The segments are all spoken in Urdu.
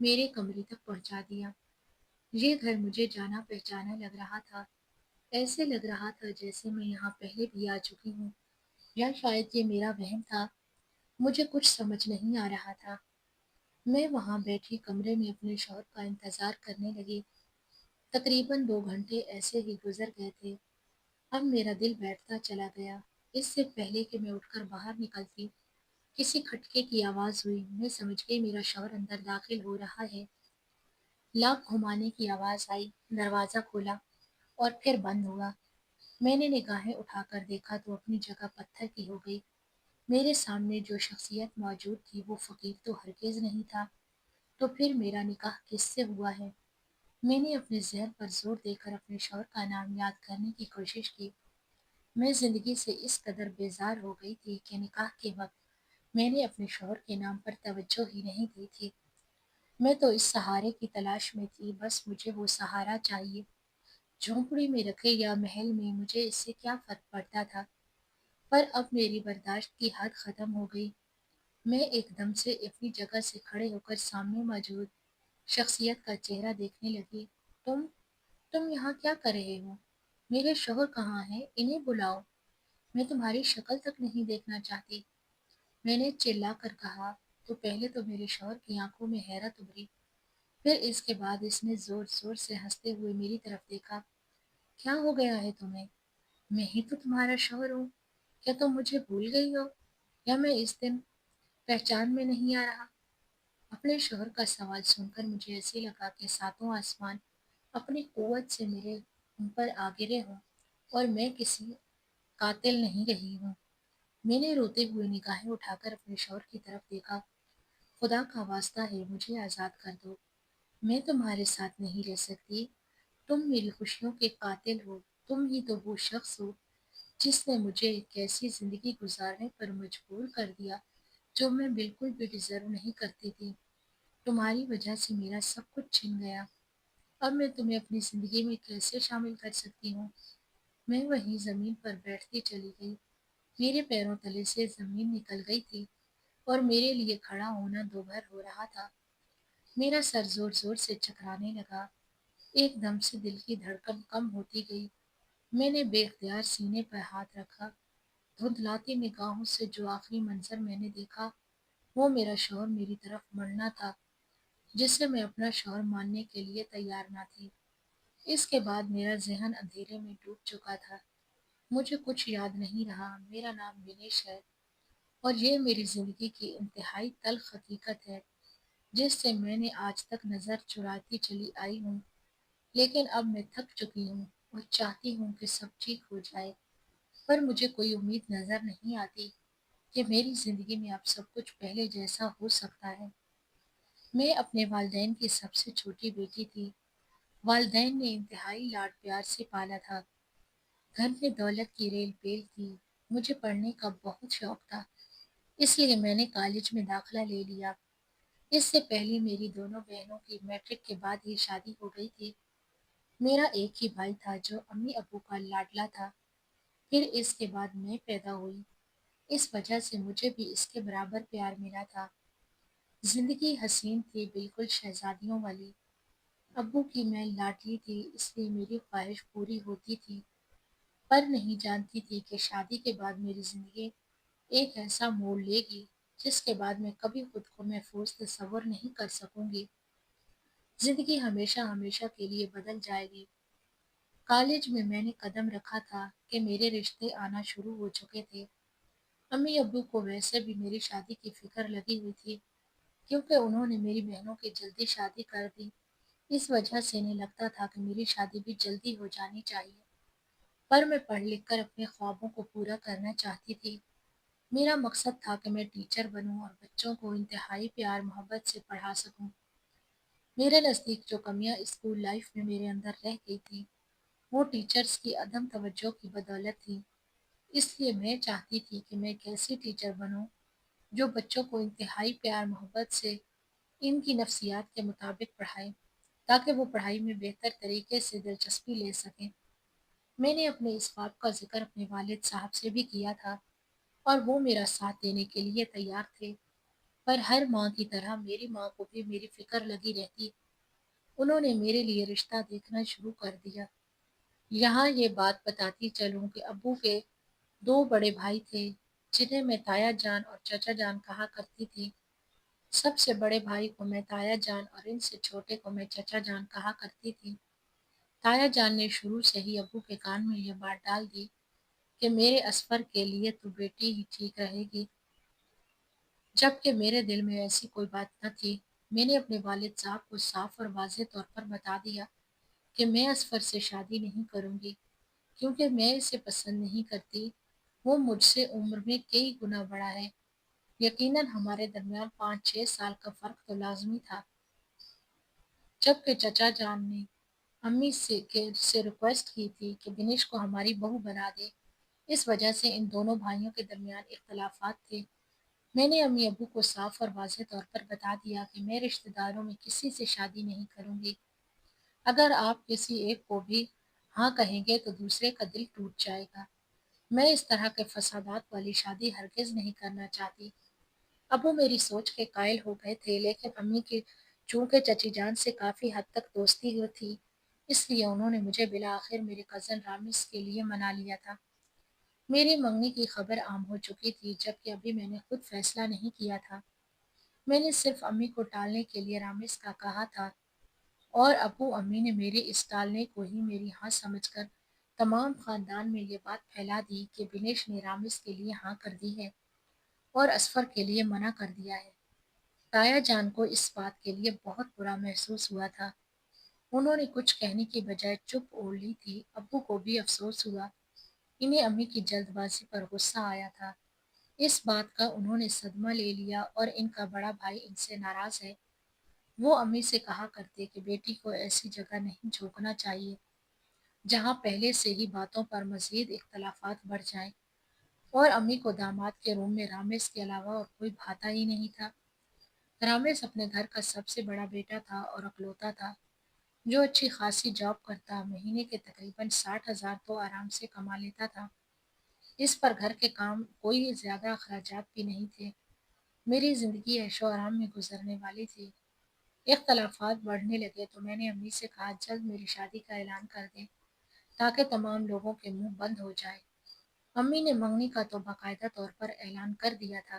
میرے کمرے تک پہنچا دیا۔ یہ گھر مجھے جانا پہچانا لگ رہا تھا، ایسے لگ رہا تھا جیسے میں یہاں پہلے بھی آ چکی ہوں، یا شاید یہ میرا وہم تھا۔ مجھے کچھ سمجھ نہیں آ رہا تھا۔ میں وہاں بیٹھی کمرے میں اپنے شوہر کا انتظار کرنے لگی۔ تقریباً 2 گھنٹے ایسے ہی گزر گئے تھے۔ اب میرا دل بیٹھتا چلا گیا۔ اس سے پہلے کہ میں اٹھ کر باہر نکلتی، کسی کھٹکے کی آواز ہوئی۔ میں سمجھ گئی میرا شوہر اندر داخل ہو رہا ہے۔ لاک گھمانے کی آواز آئی، دروازہ کھولا اور پھر بند ہوا۔ میں نے نگاہیں اٹھا کر دیکھا تو اپنی جگہ پتھر کی ہو گئی۔ میرے سامنے جو شخصیت موجود تھی وہ فقیر تو ہرگز نہیں تھا۔ تو پھر میرا نکاح کس سے ہوا ہے؟ میں نے اپنے ذہن پر زور دے کر اپنے شوہر کا نام یاد کرنے کی کوشش کی۔ میں زندگی سے اس قدر بیزار ہو گئی تھی کہ نکاح کے وقت میں نے اپنے شوہر کے نام پر توجہ ہی نہیں دی تھی۔ میں تو اس سہارے کی تلاش میں تھی، بس مجھے وہ سہارا چاہیے۔ جھونپڑی میں رکھے یا محل میں، مجھے اس سے کیا فرق پڑتا تھا؟ پر اب میری برداشت کی حد ختم ہو گئی۔ میں ایک دم سے اپنی جگہ سے کھڑے ہو کر سامنے موجود شخصیت کا چہرہ دیکھنے لگی۔ تم تم یہاں کیا کر رہے ہو؟ میرے شوہر کہاں ہیں؟ انہیں بلاؤ، میں تمہاری شکل تک نہیں دیکھنا چاہتی۔ میں نے چلا کر کہا تو پہلے تو میرے شوہر کی آنکھوں میں حیرت ابھری، پھر اس کے بعد اس نے زور زور سے ہنستے ہوئے میری طرف دیکھا۔ کیا ہو گیا ہے تمہیں؟ میں ہی تو تمہارا شوہر ہوں، کیا تم مجھے بھول گئی ہو، یا میں اس دن پہچان میں نہیں آ رہا؟ اپنے شوہر کا سوال سن کر مجھے ایسے لگا کہ ساتوں آسمان اپنی قوت سے میرے اوپر آ گرے ہوں اور میں کسی قاتل نہیں رہی ہوں۔ میں نے روتے ہوئے نگاہیں اٹھا کر اپنے شوہر کی طرف دیکھا۔ خدا کا واسطہ ہے، مجھے آزاد کر دو، میں تمہارے ساتھ نہیں رہ سکتی۔ تم میری خوشیوں کے قاتل ہو، تم ہی تو وہ شخص ہو جس نے مجھے ایک ایسی زندگی گزارنے پر مجبور کر دیا جو میں بالکل بھی ڈیزرو نہیں کرتی تھی۔ تمہاری وجہ سے میرا سب کچھ چھن گیا، اب میں تمہیں اپنی زندگی میں کیسے شامل کر سکتی ہوں؟ میں وہیں زمین پر بیٹھتی چلی گئی۔ میرے پیروں تلے سے زمین نکل گئی تھی اور میرے لیے کھڑا ہونا دوبھر ہو رہا تھا۔ میرا سر زور زور سے چکرانے لگا، ایک دم سے دل کی دھڑکن کم ہوتی گئی۔ میں نے بے اختیار سینے پر ہاتھ رکھا۔ دھندلاتی نگاہوں سے جو آخری منظر میں نے دیکھا وہ میرا شوہر میری طرف مڑنا تھا، جسے میں اپنا شوہر ماننے کے لیے تیار نہ تھی۔ اس کے بعد میرا ذہن اندھیرے میں ڈوب چکا تھا۔ مجھے کچھ یاد نہیں رہا۔ میرا نام بنیش ہے اور یہ میری زندگی کی انتہائی تلخ حقیقت ہے جس سے میں نے آج تک نظر چراتی چلی آئی ہوں۔ لیکن اب میں تھک چکی ہوں اور چاہتی ہوں کہ سب ٹھیک ہو جائے، پر مجھے کوئی امید نظر نہیں آتی کہ میری زندگی میں اب سب کچھ پہلے جیسا ہو سکتا ہے۔ میں اپنے والدین کی سب سے چھوٹی بیٹی تھی۔ والدین نے انتہائی لاڈ پیار سے پالا تھا۔ گھر میں دولت کی ریل پیل تھی۔ مجھے پڑھنے کا بہت شوق تھا، اس لیے میں نے کالج میں داخلہ لے لیا۔ اس سے پہلے میری دونوں بہنوں کی میٹرک کے بعد ہی شادی ہو گئی تھی۔ میرا ایک ہی بھائی تھا جو امی ابو کا لاڈلا تھا۔ پھر اس کے بعد میں پیدا ہوئی، اس وجہ سے مجھے بھی اس کے برابر پیار ملا تھا۔ زندگی حسین تھی، بالکل شہزادیوں والی۔ ابو کی میں لاڈلی تھی، اس لیے میری خواہش پوری ہوتی تھی، پر نہیں جانتی تھی کہ شادی کے بعد میری زندگی ایک ایسا موڑ لے گی جس کے بعد میں کبھی خود کو محفوظ تصور نہیں کر سکوں گی۔ زندگی ہمیشہ ہمیشہ کے لیے بدل جائے گی۔ کالج میں نے قدم رکھا تھا کہ میرے رشتے آنا شروع ہو چکے تھے۔ امی ابو کو ویسے بھی میری شادی کی فکر لگی ہوئی تھی، کیونکہ انہوں نے میری بہنوں کی جلدی شادی کر دی۔ اس وجہ سے انہیں لگتا تھا کہ میری شادی بھی جلدی ہو جانی چاہیے، پر میں پڑھ لکھ کر اپنے خوابوں کو پورا کرنا چاہتی تھی۔ میرا مقصد تھا کہ میں ٹیچر بنوں اور بچوں کو انتہائی پیار محبت سے پڑھا سکوں۔ میرے نزدیک جو کمیاں اسکول لائف میں میرے اندر رہ گئی تھی وہ ٹیچرز کی عدم توجہ کی بدولت تھی۔ اس لیے میں چاہتی تھی کہ میں ایک ایسی ٹیچر بنوں جو بچوں کو انتہائی پیار محبت سے ان کی نفسیات کے مطابق پڑھائے تاکہ وہ پڑھائی میں بہتر طریقے سے دلچسپی لے سکیں۔ میں نے اپنے اس خواب کا ذکر اپنے والد صاحب سے بھی کیا تھا اور وہ میرا ساتھ دینے کے لیے تیار تھے، پر ہر ماں کی طرح میری ماں کو بھی میری فکر لگی رہتی۔ انہوں نے میرے لیے رشتہ دیکھنا شروع کر دیا۔ یہاں یہ بات بتاتی چلوں کہ ابو کے دو بڑے بھائی تھے جنہیں میں تایا جان اور چچا جان کہا کرتی تھی۔ سب سے بڑے بھائی کو میں تایا جان اور ان سے چھوٹے کو میں چچا جان کہا کرتی تھی۔ تایا جان نے شروع سے ہی ابو کے کان میں یہ بات ڈال دی کہ میرے اصفر کے لیے تو بیٹی ہی ٹھیک رہے گی، جبکہ میرے دل میں ایسی کوئی بات نہ تھی۔ میں نے اپنے والد صاحب کو صاف اور واضح طور پر بتا دیا کہ میں اصفر سے شادی نہیں کروں گی، کیونکہ میں اسے پسند نہیں کرتی۔ وہ مجھ سے عمر میں کئی گنا بڑا ہے، یقیناً ہمارے درمیان 5-6 سال کا فرق تو لازمی تھا۔ جبکہ چچا جان نے امی سے ریکویسٹ کی تھی کہ بنیش کو ہماری بہو بنا دے، اس وجہ سے ان دونوں بھائیوں کے درمیان اختلافات تھے۔ میں نے امی ابو کو صاف اور واضح طور پر بتا دیا کہ میں رشتہ داروں میں کسی سے شادی نہیں کروں گی۔ اگر آپ کسی ایک کو بھی ہاں کہیں گے تو دوسرے کا دل ٹوٹ جائے گا۔ میں اس طرح کے فسادات والی شادی ہرگز نہیں کرنا چاہتی۔ ابو میری سوچ کے قائل ہو گئے تھے، لیکن امی کی چونکہ چچی جان سے کافی حد تک دوستی ہوئی تھی، اس لیے انہوں نے مجھے بالآخر میرے کزن رامس کے لیے منا لیا تھا۔ میری منگنی کی خبر عام ہو چکی تھی، جبکہ ابھی میں نے خود فیصلہ نہیں کیا تھا۔ میں نے صرف امی کو ٹالنے کے لیے رامس کا کہا تھا، اور ابو امی نے میرے اس ٹالنے کو ہی میری ہاں سمجھ کر تمام خاندان میں یہ بات پھیلا دی کہ بنیش نے رامس کے لیے ہاں کر دی ہے اور اصفر کے لیے منع کر دیا ہے۔ تایا جان کو اس بات کے لیے بہت برا محسوس ہوا تھا۔ انہوں نے کچھ کہنے کی بجائے چپ اوڑھ لی تھی۔ ابو کو بھی افسوس ہوا، انہیں امی کی جلد بازی پر غصہ آیا تھا۔ اس بات کا انہوں نے صدمہ لے لیا اور ان کا بڑا بھائی ان سے ناراض ہے۔ وہ امی سے کہا کرتے کہ بیٹی کو ایسی جگہ نہیں جھونکنا چاہیے جہاں پہلے سے ہی باتوں پر مزید اختلافات بڑھ جائیں، اور امی کو داماد کے روم میں رامس کے علاوہ اور کوئی بھاتا ہی نہیں تھا۔ رامس اپنے گھر کا سب سے بڑا بیٹا تھا اور اکلوتا تھا، جو اچھی خاصی جاب کرتا، مہینے کے تقریباً 60,000 تو آرام سے کما لیتا تھا۔ اس پر گھر کے کام کوئی زیادہ اخراجات بھی نہیں تھے۔ میری زندگی عیش و آرام میں گزرنے والی تھی۔ اختلافات بڑھنے لگے تو میں نے امی سے کہا جلد میری شادی کا اعلان کر دیں تاکہ تمام لوگوں کے منہ بند ہو جائے۔ امی نے منگنی کا تو باقاعدہ طور پر اعلان کر دیا تھا،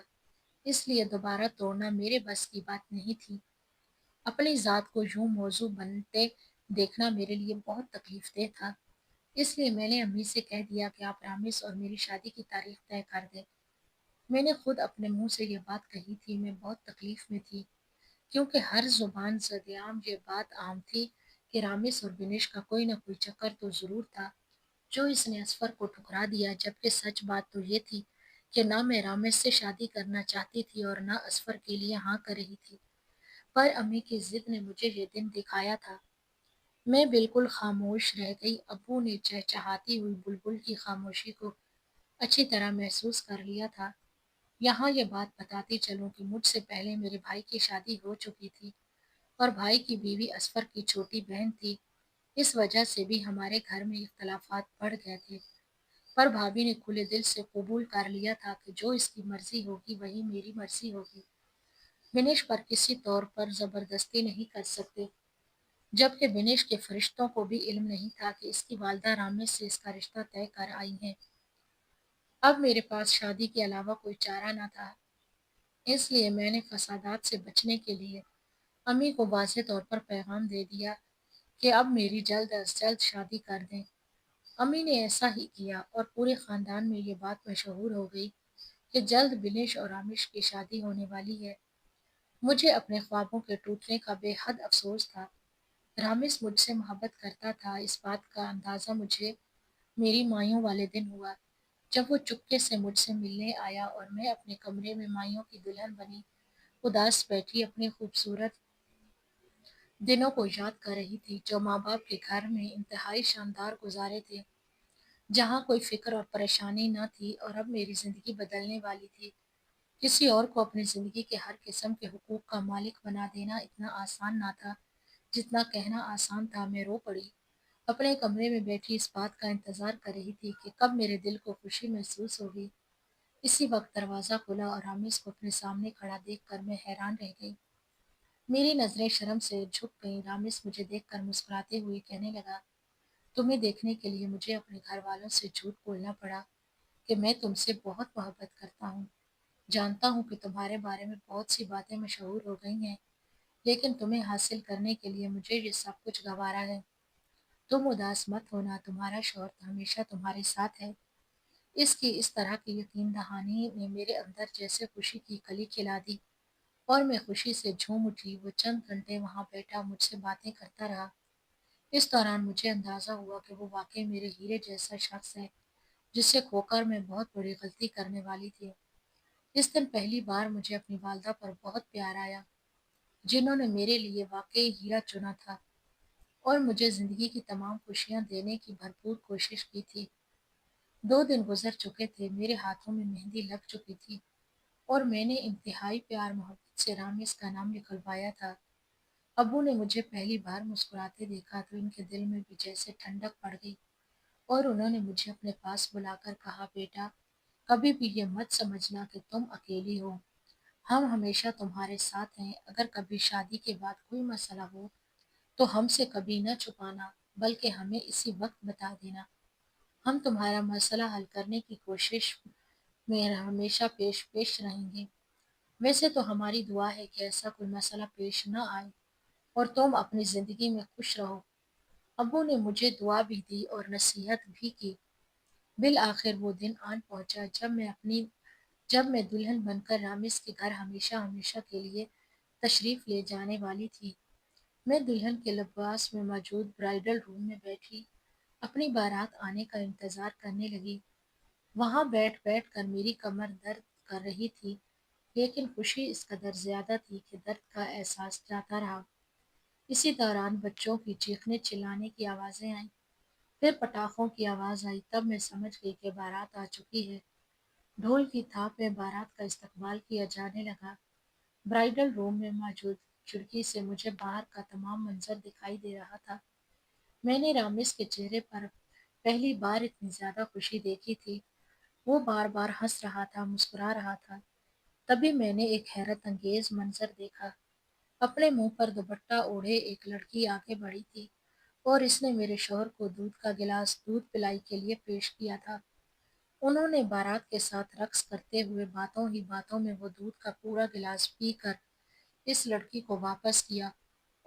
اس لیے دوبارہ توڑنا میرے بس کی بات نہیں تھی۔ اپنی ذات کو یوں موضوع بنتے دیکھنا میرے لیے بہت تکلیف دہ تھا، اس لیے میں نے امی سے کہہ دیا کہ آپ رامس اور میری شادی کی تاریخ طے کر دیں۔ میں نے خود اپنے منہ سے یہ بات کہی تھی۔ میں بہت تکلیف میں تھی، کیونکہ ہر زبان زدیام یہ بات عام تھی کہ رامس اور بنیش کا کوئی نہ کوئی چکر تو ضرور تھا، جو اس نے اصفر کو ٹھکرا دیا، جبکہ سچ بات تو یہ تھی کہ نہ میں رامس سے شادی کرنا چاہتی تھی اور نہ اصفر کے لیے ہاں کر رہی تھی۔ پر امی کی ضد نے مجھے یہ دن دکھایا تھا۔ میں بالکل خاموش رہ گئی۔ ابو نے چہچہاتی ہوئی بلبل کی خاموشی کو اچھی طرح محسوس کر لیا تھا۔ یہاں یہ بات بتاتی چلوں کہ مجھ سے پہلے میرے بھائی کی شادی ہو چکی تھی اور بھائی کی بیوی اصفر کی چھوٹی بہن تھی۔ اس وجہ سے بھی ہمارے گھر میں اختلافات بڑھ گئے تھے، پر بھابھی نے کھلے دل سے قبول کر لیا تھا کہ جو اس کی مرضی ہوگی وہی میری مرضی ہوگی۔ بنیش پر کسی طور پر زبردستی نہیں کر سکتے، جبکہ بنیش کے فرشتوں کو بھی علم نہیں تھا کہ اس کی والدہ رامس سے اس کا رشتہ طے کر آئی ہیں۔ اب میرے پاس شادی کے علاوہ کوئی چارہ نہ تھا، اس لیے میں نے فسادات سے بچنے کے لیے امی کو واضح طور پر پیغام دے دیا کہ اب میری جلد از جلد شادی کر دیں۔ امی نے ایسا ہی کیا اور پورے خاندان میں یہ بات مشہور ہو گئی کہ جلد بنیش اور رامش کی شادی ہونے والی ہے۔ مجھے اپنے خوابوں کے ٹوٹنے کا بے حد افسوس تھا۔ رامس مجھ سے محبت کرتا تھا، اس بات کا اندازہ مجھے میری مائیوں والے دن ہوا، جب وہ چپکے سے مجھ سے ملنے آیا اور میں اپنے کمرے میں مائیوں کی دلہن بنی اداس بیٹھی اپنے خوبصورت دنوں کو یاد کر رہی تھی، جو ماں باپ کے گھر میں انتہائی شاندار گزارے تھے، جہاں کوئی فکر اور پریشانی نہ تھی۔ اور اب میری زندگی بدلنے والی تھی۔ کسی اور کو اپنی زندگی کے ہر قسم کے حقوق کا مالک بنا دینا اتنا آسان نہ تھا جتنا کہنا آسان تھا۔ میں رو پڑی، اپنے کمرے میں بیٹھی اس بات کا انتظار کر رہی تھی کہ کب میرے دل کو خوشی محسوس ہوگی۔ اسی وقت دروازہ کھلا اور رامز کو اپنے سامنے کھڑا دیکھ کر میں حیران رہ گئی۔ میری نظریں شرم سے جھک گئیں۔ رامز مجھے دیکھ کر مسکراتے ہوئے کہنے لگا، تمہیں دیکھنے کے لیے مجھے اپنے گھر والوں سے جھوٹ بولنا پڑا کہ میں تم سے بہت محبت کرتا ہوں۔ جانتا ہوں کہ تمہارے بارے میں بہت سی باتیں مشہور ہو گئی ہیں، لیکن تمہیں حاصل کرنے کے لیے مجھے یہ سب کچھ گوارا ہے۔ تم اداس مت ہونا، تمہارا شوہر ہمیشہ تمہارے ساتھ ہے۔ اس کی اس طرح کی یقین دہانی نے میرے اندر جیسے خوشی کی کلی کھلا دی اور میں خوشی سے جھوم اٹھی۔ وہ چند گھنٹے وہاں بیٹھا مجھ سے باتیں کرتا رہا۔ اس دوران مجھے اندازہ ہوا کہ وہ واقعی میرے ہیرے جیسا شخص ہے جسے کھو کر میں بہت بڑی غلطی کرنے والی تھی۔ اس دن پہلی بار مجھے اپنی والدہ پر بہت پیار آیا، جنہوں نے میرے لیے واقعی ہیرا چنا تھا اور مجھے زندگی کی تمام خوشیاں دینے کی بھرپور کوشش کی تھی۔ 2 دن گزر چکے تھے، میرے ہاتھوں میں مہندی لگ چکی تھی اور میں نے انتہائی پیار محبت سے رامز کا نام نکلوایا تھا۔ ابو نے مجھے پہلی بار مسکراتے دیکھا تو ان کے دل میں بھی جیسے ٹھنڈک پڑ گئی اور انہوں نے مجھے اپنے پاس بلا کر کہا، بیٹا، کبھی بھی یہ مت سمجھنا کہ تم اکیلی ہو، ہم ہمیشہ تمہارے ساتھ ہیں۔ اگر کبھی شادی کے بعد کوئی مسئلہ ہو تو ہم سے کبھی نہ چھپانا، بلکہ ہمیں اسی وقت بتا دینا۔ ہم تمہارا مسئلہ حل کرنے کی کوشش میں ہمیشہ پیش پیش رہیں گے۔ ویسے تو ہماری دعا ہے کہ ایسا کوئی مسئلہ پیش نہ آئے اور تم اپنی زندگی میں خوش رہو۔ ابو نے مجھے دعا بھی دی اور نصیحت بھی کی۔ بالآخر وہ دن آن پہنچا جب میں دلہن بن کر رامز کے گھر ہمیشہ ہمیشہ کے لیے تشریف لے جانے والی تھی۔ میں دلہن کے لباس میں موجود برائڈل روم میں بیٹھی اپنی بارات آنے کا انتظار کرنے لگی۔ وہاں بیٹھ بیٹھ کر میری کمر درد کر رہی تھی، لیکن خوشی اس قدر زیادہ تھی کہ درد کا احساس جاتا رہا۔ اسی دوران بچوں کی چیخنے چلانے کی آوازیں آئیں، پھر پٹاخوں کی آواز آئی۔ تب میں سمجھ گئی کہ بارات آ چکی ہے۔ ڈھول کی تھاپ میں بارات کا استقبال کیا جانے لگا۔ برائڈل روم میں موجود کھڑکی سے مجھے باہر کا تمام منظر دکھائی دے رہا تھا۔ میں نے رامز کے چہرے پر پہلی بار اتنی زیادہ خوشی دیکھی تھی۔ وہ بار بار ہنس رہا تھا، مسکرا رہا تھا۔ تبھی میں نے ایک حیرت انگیز منظر دیکھا۔ اپنے منہ پر دوپٹہ اوڑھے ایک لڑکی آگے بڑھی تھی اور اس نے میرے شوہر کو دودھ کا گلاس دودھ پلائی کے لیے پیش کیا تھا۔ انہوں نے بارات کے ساتھ رقص کرتے ہوئے باتوں ہی باتوں میں وہ دودھ کا پورا گلاس پی کر اس لڑکی کو واپس کیا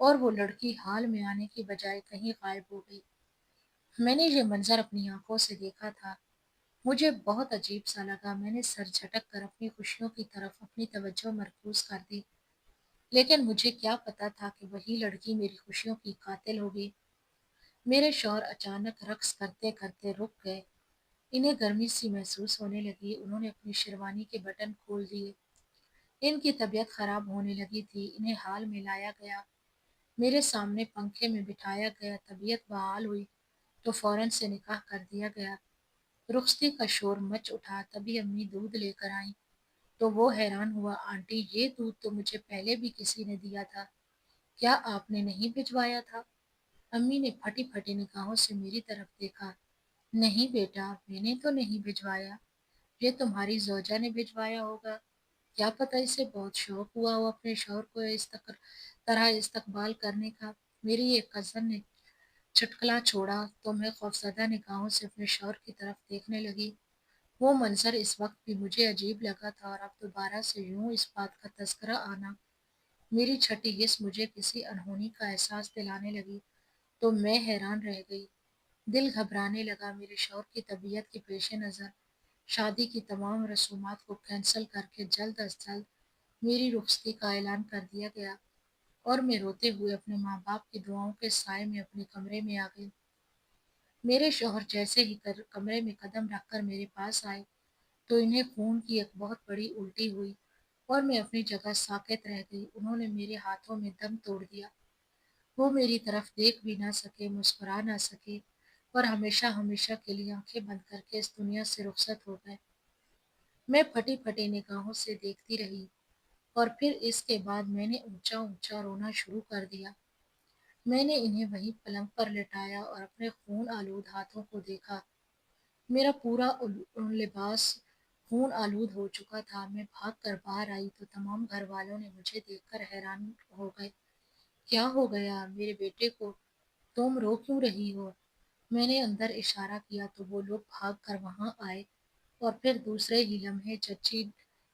اور وہ لڑکی حال میں آنے کی بجائے کہیں غائب ہو گئی۔ میں نے یہ منظر اپنی آنکھوں سے دیکھا تھا۔ مجھے بہت عجیب سا لگا۔ میں نے سر جھٹک کر اپنی خوشیوں کی طرف اپنی توجہ مرکوز کر دی، لیکن مجھے کیا پتا تھا کہ وہی لڑکی میری خوشیوں کی قاتل ہوگی۔ میرے شوہر اچانک رقص کرتے کرتے رک گئے۔ انہیں گرمی سی محسوس ہونے لگی۔ انہوں نے اپنی شیروانی کے بٹن کھول دیے۔ ان کی طبیعت خراب ہونے لگی تھی۔ انہیں حال میں لایا گیا، میرے سامنے پنکھے میں بٹھایا گیا۔ طبیعت بحال ہوئی تو فوراً سے نکاح کر دیا گیا۔ رخصتی کا شور مچ اٹھا۔ تبھی امی دودھ لے کر آئیں تو وہ حیران ہوا، آنٹی، یہ دودھ تو مجھے پہلے بھی کسی نے دیا تھا، کیا آپ نے نہیں بھجوایا تھا؟ امی نے پھٹی پھٹی نگاہوں سے میری طرف دیکھا۔ نہیں بیٹا، میں نے تو نہیں بھجوایا، یہ تمہاری زوجہ نے بھجوایا ہوگا۔ کیا پتہ اسے بہت شوق ہوا ہو اپنے شوہر کو اس طرح استقبال کرنے کا۔ میری ایک کزن نے چٹکلا چھوڑا تو میں خوفزدہ نگاہوں سے اپنے شوہر کی طرف دیکھنے لگی۔ وہ منظر اس وقت بھی مجھے عجیب لگا تھا اور اب دوبارہ سے یوں اس بات کا تذکرہ آنا، میری چھٹی حس مجھے کسی انہونی کا احساس دلانے لگی تو میں حیران رہ گئی۔ دل گھبرانے لگا۔ میرے شوہر کی طبیعت کے پیش نظر شادی کی تمام رسومات کو کینسل کر کے جلد از جلد میری رخصتی کا اعلان کر دیا گیا اور میں روتے ہوئے اپنے ماں باپ کی دعاؤں کے سائے میں اپنے کمرے میں آ گئی۔ میرے شوہر جیسے ہی کمرے میں قدم رکھ کر میرے پاس آئے تو انہیں خون کی ایک بہت بڑی الٹی ہوئی اور میں اپنی جگہ ساکت رہ گئی۔ انہوں نے میرے ہاتھوں میں دم توڑ دیا۔ وہ میری طرف دیکھ بھی نہ سکے، مسکرا نہ سکے اور ہمیشہ ہمیشہ کے لیے آنکھیں بند کر کے اس دنیا سے رخصت ہو گئے۔ میں پھٹی پھٹی نگاہوں سے دیکھتی رہی اور پھر اس کے بعد میں نے اونچا اونچا رونا شروع کر دیا۔ میں نے انہیں وہیں پلنگ پر لٹایا اور اپنے خون آلود ہاتھوں کو دیکھا۔ میرا پورا لباس خون آلود ہو چکا تھا۔ میں بھاگ کر باہر آئی تو تمام گھر والوں نے مجھے دیکھ کر حیران ہو گئے۔ کیا ہو گیا؟ میرے بیٹے کو تم رو کیوں رہی ہو؟ میں نے اندر اشارہ کیا تو وہ لوگ بھاگ کر وہاں آئے اور پھر دوسرے ہی لمحے چچی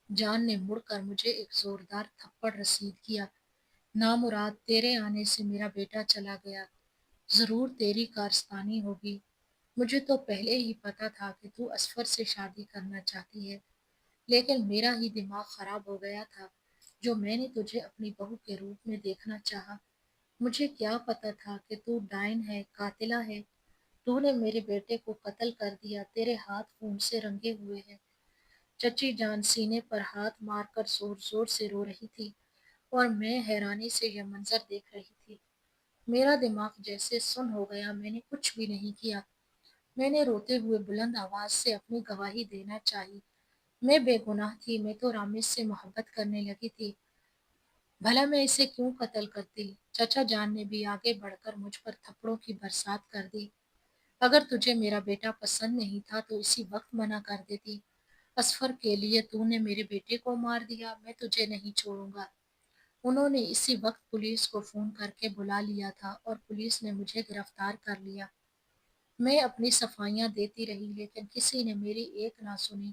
جان نے مڑ کر مجھے ایک زوردار تھپڑ رسید کیا۔ نامراد، تیرے آنے سے میرا بیٹا چلا گیا، ضرور تیری کارستانی ہوگی۔ مجھے تو پہلے ہی پتا تھا کہ تو اصفر سے شادی کرنا چاہتی ہے، لیکن میرا ہی دماغ خراب ہو گیا تھا جو میں نے تجھے اپنی بہو کے روپ میں دیکھنا چاہا۔ مجھے کیا پتا تھا کہ تو ڈائن ہے، قاتلہ ہے۔ تو نے میرے بیٹے کو قتل کر دیا، تیرے ہاتھ خون سے رنگے ہوئے ہیں۔ چچی جان سینے پر ہاتھ مار کر زور زور سے رو رہی تھی اور میں حیرانی سے یہ منظر دیکھ رہی تھی۔ میرا دماغ جیسے سن ہو گیا، میں نے کچھ بھی نہیں کیا۔ میں نے روتے ہوئے بلند آواز سے اپنی گواہی دینا چاہی۔ میں بے گناہ تھی، میں تو رامز سے محبت کرنے لگی تھی، بھلا میں اسے کیوں قتل کرتی؟ چچا جان نے بھی آگے بڑھ کر مجھ پر تھپڑوں کی برسات کر دی۔ اگر تجھے میرا بیٹا پسند نہیں تھا تو اسی وقت منع کر دیتی۔ اصفر کے لیے تو نے میرے بیٹے کو مار دیا، میں تجھے نہیں چھوڑوں گا۔ انہوں نے اسی وقت پولیس کو فون کر کے بلا لیا تھا اور پولیس نے مجھے گرفتار کر لیا۔ میں اپنی صفائیاں دیتی رہی لیکن کسی نے میری ایک نہ سنی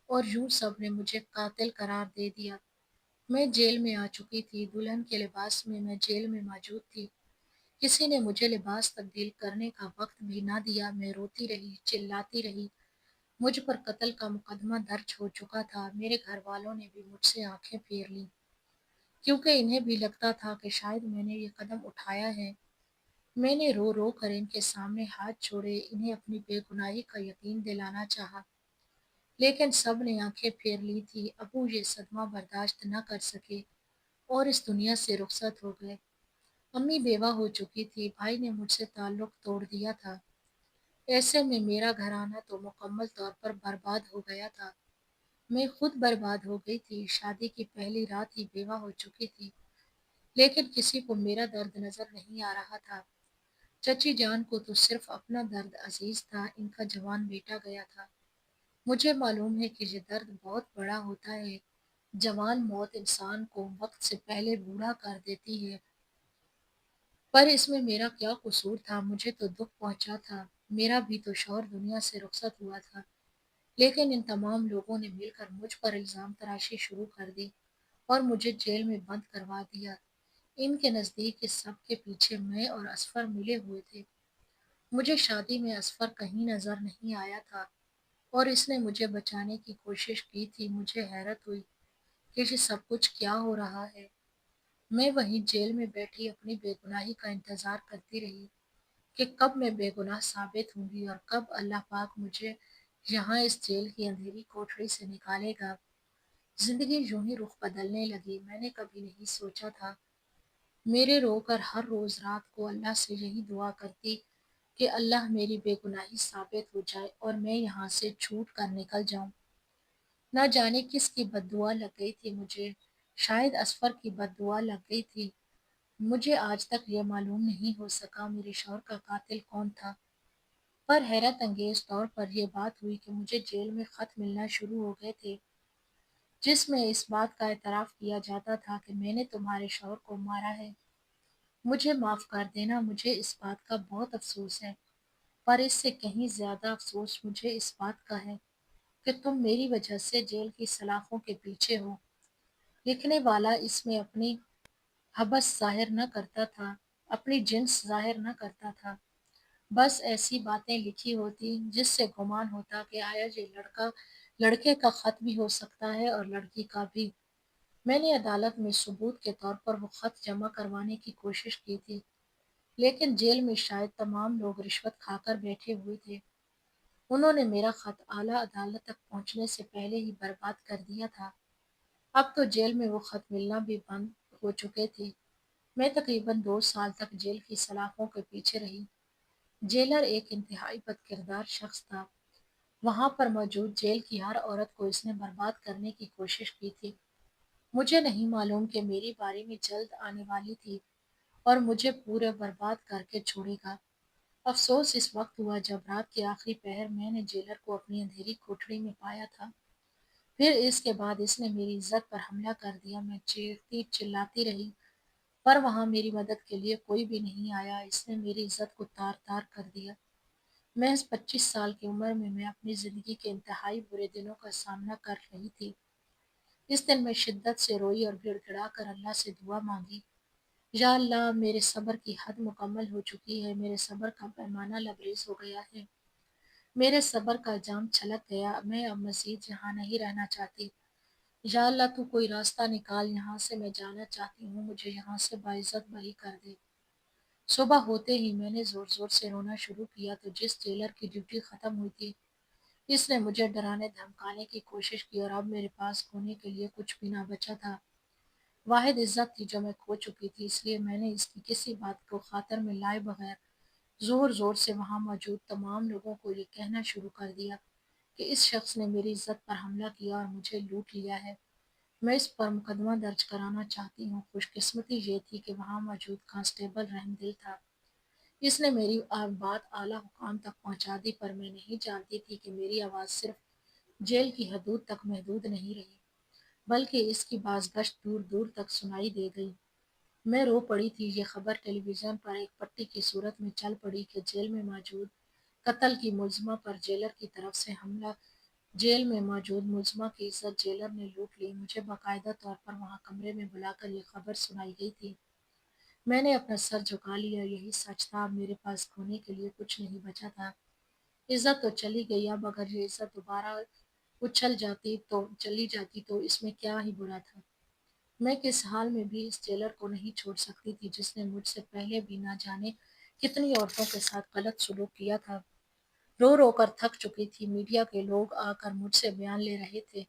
اور یوں سب نے مجھے قاتل قرار دے دیا۔ میں جیل میں آ چکی تھی، دلہن کے لباس میں میں جیل میں موجود تھی۔ کسی نے مجھے لباس تبدیل کرنے کا وقت بھی نہ دیا۔ میں روتی رہی، چلاتی رہی۔ مجھ پر قتل کا مقدمہ درج ہو چکا تھا۔ میرے گھر والوں نے بھی مجھ سے آنکھیں پھیر لیں کیونکہ انہیں بھی لگتا تھا کہ شاید میں نے یہ قدم اٹھایا ہے۔ میں نے رو رو کر ان کے سامنے ہاتھ جوڑے، انہیں اپنی بے گناہی کا یقین دلانا چاہا، لیکن سب نے آنکھیں پھیر لی تھی۔ ابو یہ صدمہ برداشت نہ کر سکے اور اس دنیا سے رخصت ہو گئے۔ امی بیوہ ہو چکی تھی، بھائی نے مجھ سے تعلق توڑ دیا تھا۔ ایسے میں میرا گھرانہ تو مکمل طور پر برباد ہو گیا تھا۔ میں خود برباد ہو گئی تھی، شادی کی پہلی رات ہی بیوہ ہو چکی تھی، لیکن کسی کو میرا درد نظر نہیں آ رہا تھا۔ چچی جان کو تو صرف اپنا درد عزیز تھا، ان کا جوان بیٹا گیا تھا۔ مجھے معلوم ہے کہ یہ درد بہت بڑا ہوتا ہے، جوان موت انسان کو وقت سے پہلے بوڑھا کر دیتی ہے، پر اس میں میرا کیا قصور تھا؟ مجھے تو دکھ پہنچا تھا، میرا بھی تو شوہر دنیا سے رخصت ہوا تھا، لیکن ان تمام لوگوں نے مل کر مجھ پر الزام تراشی شروع کر دی اور مجھے جیل میں بند کروا دیا۔ ان کے نزدیک اس سب کے پیچھے میں اور اصفر ملے ہوئے تھے۔ مجھے شادی میں اصفر کہیں نظر نہیں آیا تھا اور اس نے مجھے بچانے کی کوشش کی تھی۔ مجھے حیرت ہوئی کہ یہ سب کچھ کیا ہو رہا ہے۔ میں وہیں جیل میں بیٹھی اپنی بے گناہی کا انتظار کرتی رہی کہ کب میں بے گناہ ثابت ہوں گی اور کب اللہ پاک مجھے یہاں اس جیل کی اندھیری کوٹری سے نکالے گا۔ زندگی یوں ہی رخ بدلنے لگی۔ میں نے کبھی نہیں سوچا تھا، میرے رو کر ہر روز رات کو اللہ سے یہی دعا کرتی کہ اللہ میری بے گناہی ثابت ہو جائے اور میں یہاں سے چھوٹ کر نکل جاؤں۔ نہ جانے کس کی بد دعا لگ گئی تھی مجھے، شاید اصفر کی بد دعا لگ گئی تھی۔ مجھے آج تک یہ معلوم نہیں ہو سکا میرے شوہر کا قاتل کون تھا، پر حیرت انگیز طور پر یہ بات ہوئی کہ مجھے جیل میں خط ملنا شروع ہو گئے تھے جس میں اس بات کا اعتراف کیا جاتا تھا کہ میں نے تمہارے شوہر کو مارا ہے۔ مجھے معاف کر دینا، مجھے اس بات کا بہت افسوس ہے، پر اس سے کہیں زیادہ افسوس مجھے اس بات کا ہے کہ تم میری وجہ سے جیل کی سلاخوں کے پیچھے ہو۔ لکھنے والا اس میں اپنی حبس ظاہر نہ کرتا تھا، اپنی جنس ظاہر نہ کرتا تھا، بس ایسی باتیں لکھی ہوتی جس سے گمان ہوتا کہ آیا یہ لڑکے کا خط بھی ہو سکتا ہے اور لڑکی کا بھی۔ میں نے عدالت میں ثبوت کے طور پر وہ خط جمع کروانے کی کوشش کی تھی، لیکن جیل میں شاید تمام لوگ رشوت کھا کر بیٹھے ہوئے تھے۔ انہوں نے میرا خط اعلیٰ عدالت تک پہنچنے سے پہلے ہی برباد کر دیا تھا۔ اب تو جیل میں وہ خط ملنا بھی بند ہو چکے تھے۔ میں تقریباً 2 سال تک جیل کی سلاخوں کے پیچھے رہی۔ جیلر ایک انتہائی بد کردار شخص تھا۔ وہاں پر موجود جیل کی ہر عورت کو اس نے برباد کرنے کی کوشش کی تھی۔ مجھے نہیں معلوم کہ میری باری بھی جلد آنے والی تھی اور مجھے پورے برباد کر کے چھوڑے گا۔ افسوس اس وقت ہوا جب رات کے آخری پہر میں نے جیلر کو اپنی اندھیری کوٹڑی میں پایا تھا۔ پھر اس کے بعد اس نے میری عزت پر حملہ کر دیا۔ میں چیختی چلاتی رہی پر وہاں میری مدد کے لیے کوئی بھی نہیں آیا۔ اس نے میری عزت کو تار تار کر دیا۔ محض 25 سال کی عمر میں اپنی زندگی کے انتہائی برے دنوں کا سامنا کر رہی تھی۔ اس دن میں شدت سے روئی اور گڑ گڑا کر اللہ سے دعا مانگی، یا اللہ میرے صبر کی حد مکمل ہو چکی ہے، میرے صبر کا پیمانہ لبریز ہو گیا ہے، میرے صبر کا جام چھلک گیا، میں اب مزید یہاں نہیں رہنا چاہتی۔ یا اللہ تو کوئی راستہ نکال، یہاں سے میں جانا چاہتی ہوں، مجھے یہاں سے باعزت بری کر دے۔ صبح ہوتے ہی میں نے زور زور سے رونا شروع کیا تو جس جیلر کی ڈیوٹی ختم ہوئی تھی اس نے مجھے ڈرانے دھمکانے کی کوشش کی اور اب میرے پاس کھونے کے لیے کچھ بھی نہ بچا تھا۔ واحد عزت تھی جو میں کھو چکی تھی، اس لیے میں نے اس کی کسی بات کو خاطر میں لائے بغیر زور زور سے وہاں موجود تمام لوگوں کو یہ کہنا شروع کر دیا کہ اس شخص نے میری عزت پر حملہ کیا اور مجھے لوٹ لیا ہے۔ میں اس پر مقدمہ درج کرانا چاہتی ہوں۔ خوش قسمتی یہ تھی کہ وہاں موجود کانسٹیبل رحم دل تھا۔ اس نے میری بات اعلیٰ حکام تک پہنچا دی پر میں نہیں جانتی تھی کہ میری آواز صرف جیل کی حدود تک محدود نہیں رہی بلکہ اس کی بازگشت دور دور تک سنائی دے گئی۔ میں رو پڑی تھی۔ یہ خبر ٹیلی ویژن پر ایک پٹی کی صورت میں چل پڑی کہ جیل میں موجود قتل کی ملزمہ پر جیلر کی طرف سے حملہ۔ جیل میں موجود ملزمہ کی عزت جیلر نے لوٹ لی۔ مجھے باقاعدہ طور پر وہاں کمرے میں بلا کر یہ خبر سنائی گئی تھی۔ میں نے اپنا سر جھکا لیا۔ یہی سچ تھا، اب میرے پاس کھونے کے لیے کچھ نہیں بچا تھا۔ عزت تو چلی گئی، اب اگر یہ عزت دوبارہ چلی جاتی تو اس میں کیا ہی برا تھا۔ میں کس حال میں بھی اس جیلر کو نہیں چھوڑ سکتی تھی جس نے مجھ سے پہلے بھی نہ جانے کتنی عورتوں کے ساتھ غلط سلوک کیا تھا۔ رو رو کر تھک چکی تھی۔ میڈیا کے لوگ آ کر مجھ سے بیان لے رہے تھے۔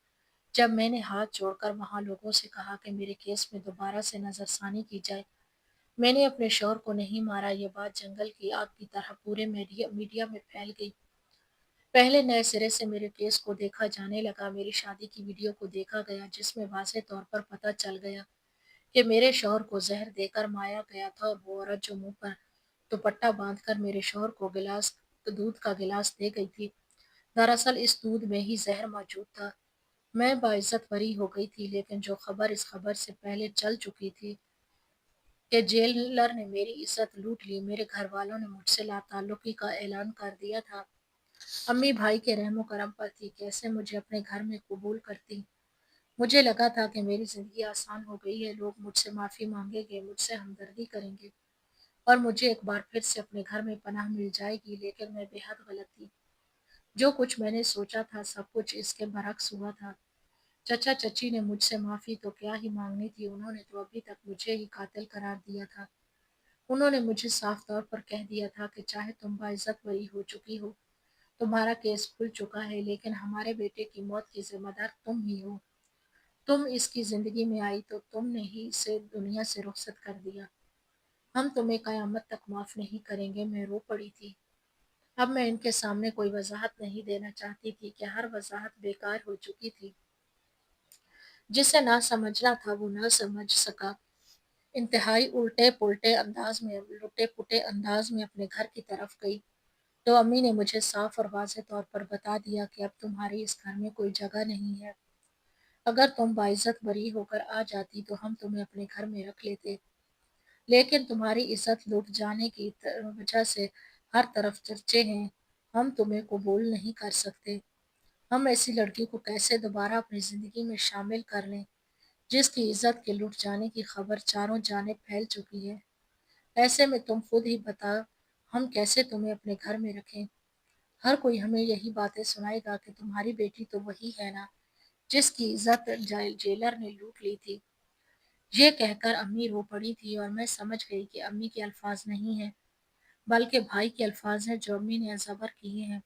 جب میں نے ہاتھ جوڑ کر وہاں لوگوں سے کہا کہ میرے کیس میں دوبارہ سے نظر ثانی کی جائے، میں نے اپنے شوہر کو نہیں مارا، یہ بات جنگل کی آگ کی طرح پورے میڈیا میں پھیل گئی۔ پہلے نئے سرے سے میرے کیس کو دیکھا جانے لگا۔ میری شادی کی ویڈیو کو دیکھا گیا جس میں واضح طور پر پتہ چل گیا کہ میرے شوہر کو زہر دے کر مارا گیا تھا اور وہ عورت جو منہ پر دوپٹہ باندھ کر میرے شوہر کو دودھ کا گلاس دے گئی تھی، دراصل اس دودھ میں ہی زہر موجود تھا۔ میں باعزت بری ہو گئی تھی، لیکن جو خبر اس خبر سے پہلے چل چکی تھی کہ جیلر نے میری عزت لوٹ لی، میرے گھر والوں نے مجھ سے لا تعلقی کا اعلان کر دیا تھا۔ امی بھائی کے رحم و کرم پر تھی، کیسے مجھے اپنے گھر میں قبول کرتی۔ مجھے لگا تھا کہ میری زندگی آسان ہو گئی ہے، لوگ مجھ سے معافی مانگیں گے، مجھ سے ہمدردی کریں گے اور مجھے ایک بار پھر سے اپنے گھر میں پناہ مل جائے گی، لیکن میں بے حد غلط تھی۔ جو کچھ میں نے سوچا تھا سب کچھ اس کے برعکس ہوا تھا۔ چچا چچی نے مجھ سے معافی تو کیا ہی مانگنی تھی، انہوں نے تو ابھی تک مجھے ہی قاتل قرار دیا تھا۔ انہوں نے مجھے صاف طور پر کہہ دیا تھا کہ چاہے تم باعزت بری ہو چکی ہو، تمہارا کیس کھل چکا ہے، لیکن ہمارے بیٹے کی موت کی ذمہ دار تم ہی ہو۔ تم اس کی زندگی میں آئی تو تم نے ہی اسے دنیا سے رخصت کر دیا۔ ہم تمہیں قیامت تک معاف نہیں کریں گے۔ میں رو پڑی تھی۔ اب میں ان کے سامنے کوئی وضاحت نہیں دینا چاہتی تھی کہ ہر وضاحت بیکار ہو چکی تھی۔ جسے نہ سمجھنا تھا وہ نہ سمجھ سکا۔ انتہائی الٹے پلٹے انداز میں لٹے پٹے انداز میں اپنے گھر کی طرف گئی تو امی نے مجھے صاف اور واضح طور پر بتا دیا کہ اب تمہاری اس گھر میں کوئی جگہ نہیں ہے۔ اگر تم باعزت بری ہو کر آ جاتی تو ہم تمہیں اپنے گھر میں رکھ لیتے، لیکن تمہاری عزت لوٹ جانے کی وجہ سے ہر طرف چرچے ہیں، ہم تمہیں قبول نہیں کر سکتے۔ ہم ایسی لڑکی کو کیسے دوبارہ اپنی زندگی میں شامل کر لیں جس کی عزت کے لٹ جانے کی خبر چاروں جانب پھیل چکی ہے۔ ایسے میں تم خود ہی بتا ہم کیسے تمہیں اپنے گھر میں رکھیں۔ ہر کوئی ہمیں یہی باتیں سنائے گا کہ تمہاری بیٹی تو وہی ہے نا جس کی عزت جیلر نے لوٹ لی تھی۔ یہ کہہ کر امی رو پڑی تھی اور میں سمجھ گئی کہ امی کے الفاظ نہیں ہیں بلکہ بھائی کے الفاظ ہیں جو امی نے ازبر کیے ہیں،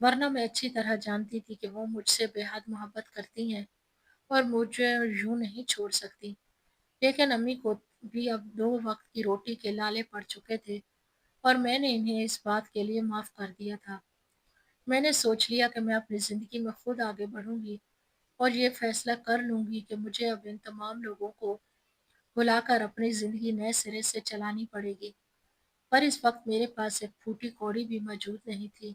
ورنہ میں اچھی طرح جانتی تھی کہ وہ مجھ سے بے حد محبت کرتی ہیں اور مجھے یوں نہیں چھوڑ سکتی۔ لیکن امی کو بھی اب 2 وقت کی روٹی کے لالے پڑ چکے تھے اور میں نے انہیں اس بات کے لیے معاف کر دیا تھا۔ میں نے سوچ لیا کہ میں اپنی زندگی میں خود آگے بڑھوں گی اور یہ فیصلہ کر لوں گی کہ مجھے اب ان تمام لوگوں کو بلا کر اپنی زندگی نئے سرے سے چلانی پڑے گی، پر اس وقت میرے پاس ایک پھوٹی کوڑی بھی موجود نہیں تھی۔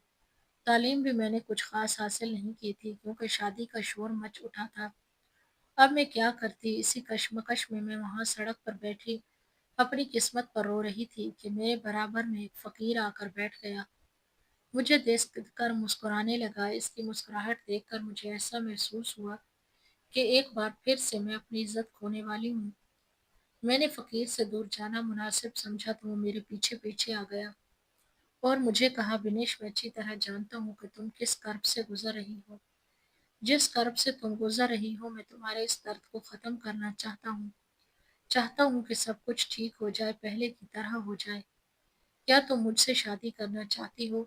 تعلیم بھی میں نے کچھ خاص حاصل نہیں کی تھی کیونکہ شادی کا شور مچ اٹھا تھا۔ اب میں کیا کرتی؟ اسی کشمکش میں وہاں سڑک پر بیٹھی اپنی قسمت پر رو رہی تھی کہ میرے برابر میں ایک فقیر آ کر بیٹھ گیا۔ مجھے دیکھ کر مسکرانے لگا۔ اس کی مسکراہٹ دیکھ کر مجھے ایسا محسوس ہوا کہ ایک بار پھر سے میں اپنی عزت کھونے والی ہوں۔ میں نے فقیر سے دور جانا مناسب سمجھا تو وہ میرے پیچھے پیچھے آ گیا اور مجھے کہا، بنیش میں اچھی طرح جانتا ہوں کہ تم کس کرب سے گزر رہی ہو۔ جس کرب سے تم گزر رہی ہو میں تمہارے اس درد کو ختم کرنا چاہتا ہوں۔ چاہتا ہوں کہ سب کچھ ٹھیک ہو جائے، پہلے کی طرح ہو جائے۔ کیا تم مجھ سے شادی کرنا چاہتی ہو؟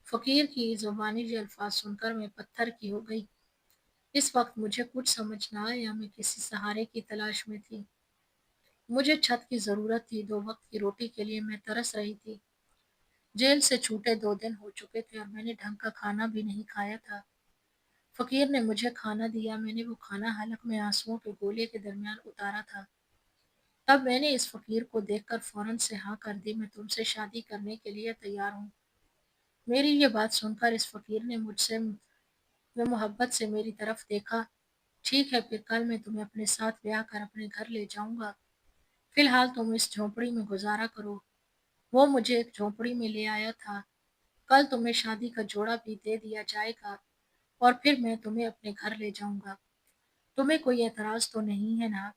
فقیر کی زبانی یہ الفاظ سن کر میں پتھر کی ہو گئی۔ اس وقت مجھے کچھ سمجھ نہ آیا، میں کسی سہارے کی تلاش میں تھی۔ مجھے چھت کی ضرورت تھی، دو وقت کی روٹی کے لیے میں ترس رہی تھی۔ جیل سے چھوٹے 2 دن ہو چکے تھے اور میں نے ڈھنگ کا کھانا بھی نہیں کھایا تھا۔ فقیر نے مجھے کھانا دیا، میں نے وہ کھانا حلق میں آنسوؤں کے گولے کے درمیان اتارا تھا۔ اب میں نے اس فقیر کو دیکھ کر فوراً سے ہاں کر دی، میں تم سے شادی کرنے کے لیے تیار ہوں۔ میری یہ بات سن کر اس فقیر نے مجھ سے میں محبت سے میری طرف دیکھا۔ ٹھیک ہے، پھر کل میں تمہیں اپنے ساتھ بیاہ کر اپنے گھر لے جاؤں گا۔ فی الحال تم اس جھونپڑی میں گزارا کرو۔ وہ مجھے ایک جھونپڑی میں لے آیا تھا۔ کل تمہیں شادی کا جوڑا بھی دے دیا جائے گا اور پھر میں تمہیں اپنے گھر لے جاؤں گا۔ تمہیں کوئی اعتراض تو نہیں ہے نا؟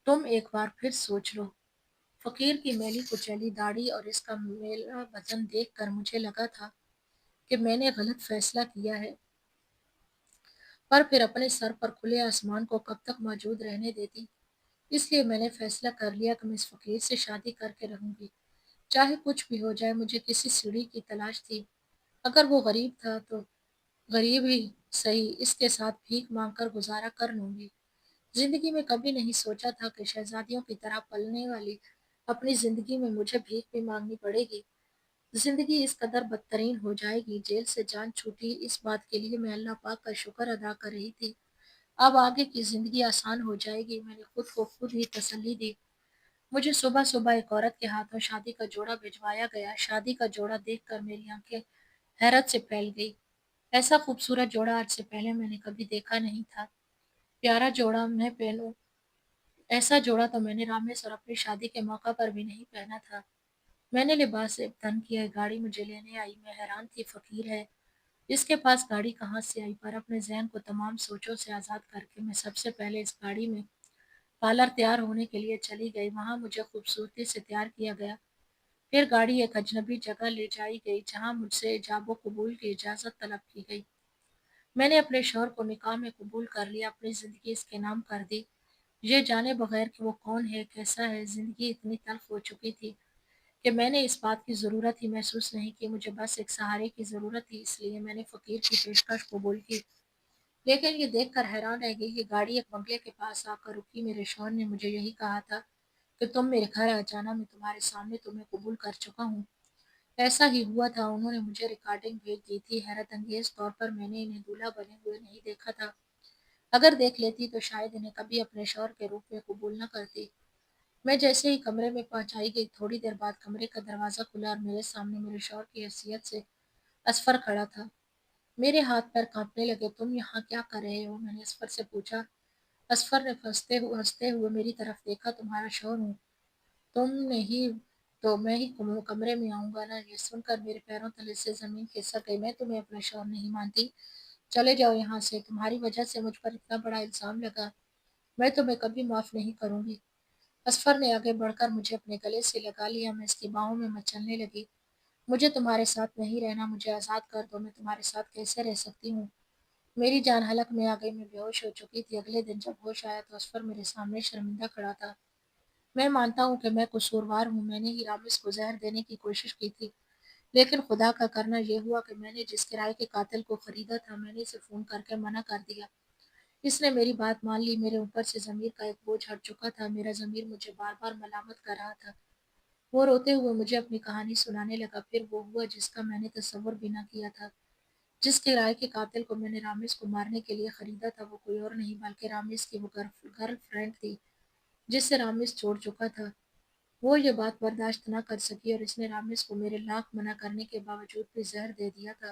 تم ایک بار پھر سوچ لو۔ فقیر کی میلی کچیلی داڑھی اور اس کا میلا بدن دیکھ کر مجھے لگا تھا کہ میں نے غلط فیصلہ کیا ہے، پر پھر اپنے سر پر کھلے آسمان کو کب تک موجود رہنے دیتی؟ اس لیے میں نے فیصلہ کر لیا کہ میں اس فقیر سے شادی کر کے رہوں گی، چاہے کچھ بھی ہو جائے۔ مجھے کسی سیڑھی کی تلاش تھی، اگر وہ غریب تھا تو غریب ہی صحیح، اس کے ساتھ بھیک مانگ کر گزارا کر لوں گی۔ زندگی میں کبھی نہیں سوچا تھا کہ شہزادیوں کی طرح پلنے والی اپنی زندگی میں مجھے بھیک بھی مانگنی پڑے گی۔ زندگی اس قدر بدترین ہو جائے گی۔ جیل سے جان چھوٹی، اس بات کے لیے میں اللہ پاک کا شکر ادا کر رہی تھی۔ اب آگے کی زندگی آسان ہو جائے گی، میں نے خود کو خود ہی تسلی دی۔ مجھے صبح صبح ایک عورت کے ہاتھوں شادی کا جوڑا بھجوایا گیا۔ شادی کا جوڑا دیکھ کر میری آنکھیں حیرت سے پھیل گئی۔ ایسا خوبصورت جوڑا آج سے پہلے میں نے کبھی دیکھا نہیں تھا۔ پیارا جوڑا میں پہنوں، ایسا جوڑا تو میں نے رامس اور اپنی شادی کے موقع پر بھی نہیں پہنا تھا۔ میں نے لباس تن کیا، گاڑی مجھے لینے آئی۔ میں حیران تھی، فقیر ہے، اس کے پاس گاڑی کہاں سے آئی؟ پر اپنے ذہن کو تمام سوچوں سے آزاد کر کے میں سب سے پہلے اس گاڑی میں پارلر تیار ہونے کے لیے چلی گئی۔ وہاں مجھے خوبصورتی سے تیار کیا گیا، پھر گاڑی ایک اجنبی جگہ لے جائی گئی جہاں مجھ سے ایجاب و قبول کی اجازت طلب کی گئی۔ میں نے اپنے شوہر کو نکاح میں قبول کر لیا، اپنی زندگی اس کے نام کر دی، یہ جانے بغیر کہ وہ کون ہے، کیسا ہے۔ زندگی اتنی تلخ ہو چکی تھی کہ میں نے اس بات کی ضرورت ہی محسوس نہیں کی، مجھے بس ایک سہارے کی ضرورت تھی، اس لیے میں نے فقیر کی پیشکش قبول کی۔ لیکن یہ دیکھ کر حیران رہ گئی کہ گاڑی ایک بنگلے کے پاس آ کر رکی۔ میرے شوہر نے مجھے یہی کہا تھا کہ تم میرے گھر آ جانا، میں تمہارے سامنے تمہیں قبول کر چکا ہوں۔ ایسا ہی ہوا تھا، انہوں نے مجھے ریکارڈنگ بھیج دی تھی۔ حیرت انگیز طور پر میں نے انہیں دولہا بنے ہوئے نہیں دیکھا تھا، اگر دیکھ لیتی تو شاید انہیں کبھی اپنے شوہر کے روپ میں قبول نہ کرتی۔ میں جیسے ہی کمرے میں پہنچائی گئی، تھوڑی دیر بعد کمرے کا دروازہ کھلا اور میرے سامنے میرے شوہر کی حیثیت سے اصفر کھڑا تھا۔ میرے ہاتھ پیر کانپنے لگے۔ تم یہاں کیا کر رہے ہو؟ میں نے اصفر سے پوچھا۔ اصفر نے ہنستے ہوئے میری طرف دیکھا۔ تمہارا شوہر ہوں، تم نہیں تو میں ہی کمرے میں آؤں گا نا؟ یہ سن کر میرے پیروں تلے سے زمین کھسک گئی۔ میں تمہیں اپنا شوہر نہیں مانتی، چلے جاؤ یہاں سے، تمہاری وجہ سے مجھ پر اتنا بڑا الزام لگا، میں تمہیں کبھی معاف نہیں کروں گی۔ اصفر نے آگے بڑھ کر مجھے اپنے گلے سے لگا لیا، میں اس کی باہوں میں مچلنے لگی۔ مجھے تمہارے ساتھ نہیں رہنا، مجھے آزاد کر دو، میں تمہارے ساتھ کیسے رہ سکتی ہوں؟ میری جان حلق میں آ گئی، میں بے ہوش ہو چکی تھی۔ اگلے دن جب ہوش آیا تو اصفر میرے سامنے شرمندہ کھڑا تھا۔ میں مانتا ہوں کہ میں قصوروار ہوں، میں نے ہی رامس کو زہر دینے کی کوشش کی تھی، لیکن خدا کا کرنا یہ ہوا کہ میں نے جس کرائے کے قاتل کو خریدا تھا میں نے اسے فون کر کے منع کر دیا۔ اس نے میری بات مان لی، میرے اوپر سے ضمیر کا ایک بوجھ ہٹ چکا تھا، میرا ضمیر مجھے بار بار ملامت کر رہا تھا۔ وہ روتے ہوئے مجھے اپنی کہانی سنانے لگا۔ پھر وہ ہوا جس کا میں نے تصور بھی نہ کیا تھا۔ جس کرائے کے قاتل کو میں نے رامس کو مارنے کے لیے خریدا تھا وہ کوئی اور نہیں بلکہ رامس کی وہ گرل فرینڈ تھی جس سے رامس چھوڑ چکا تھا۔ وہ یہ بات برداشت نہ کر سکی اور اس نے رامس کو میرے لاکھ منع کرنے کے باوجود بھی زہر دے دیا تھا۔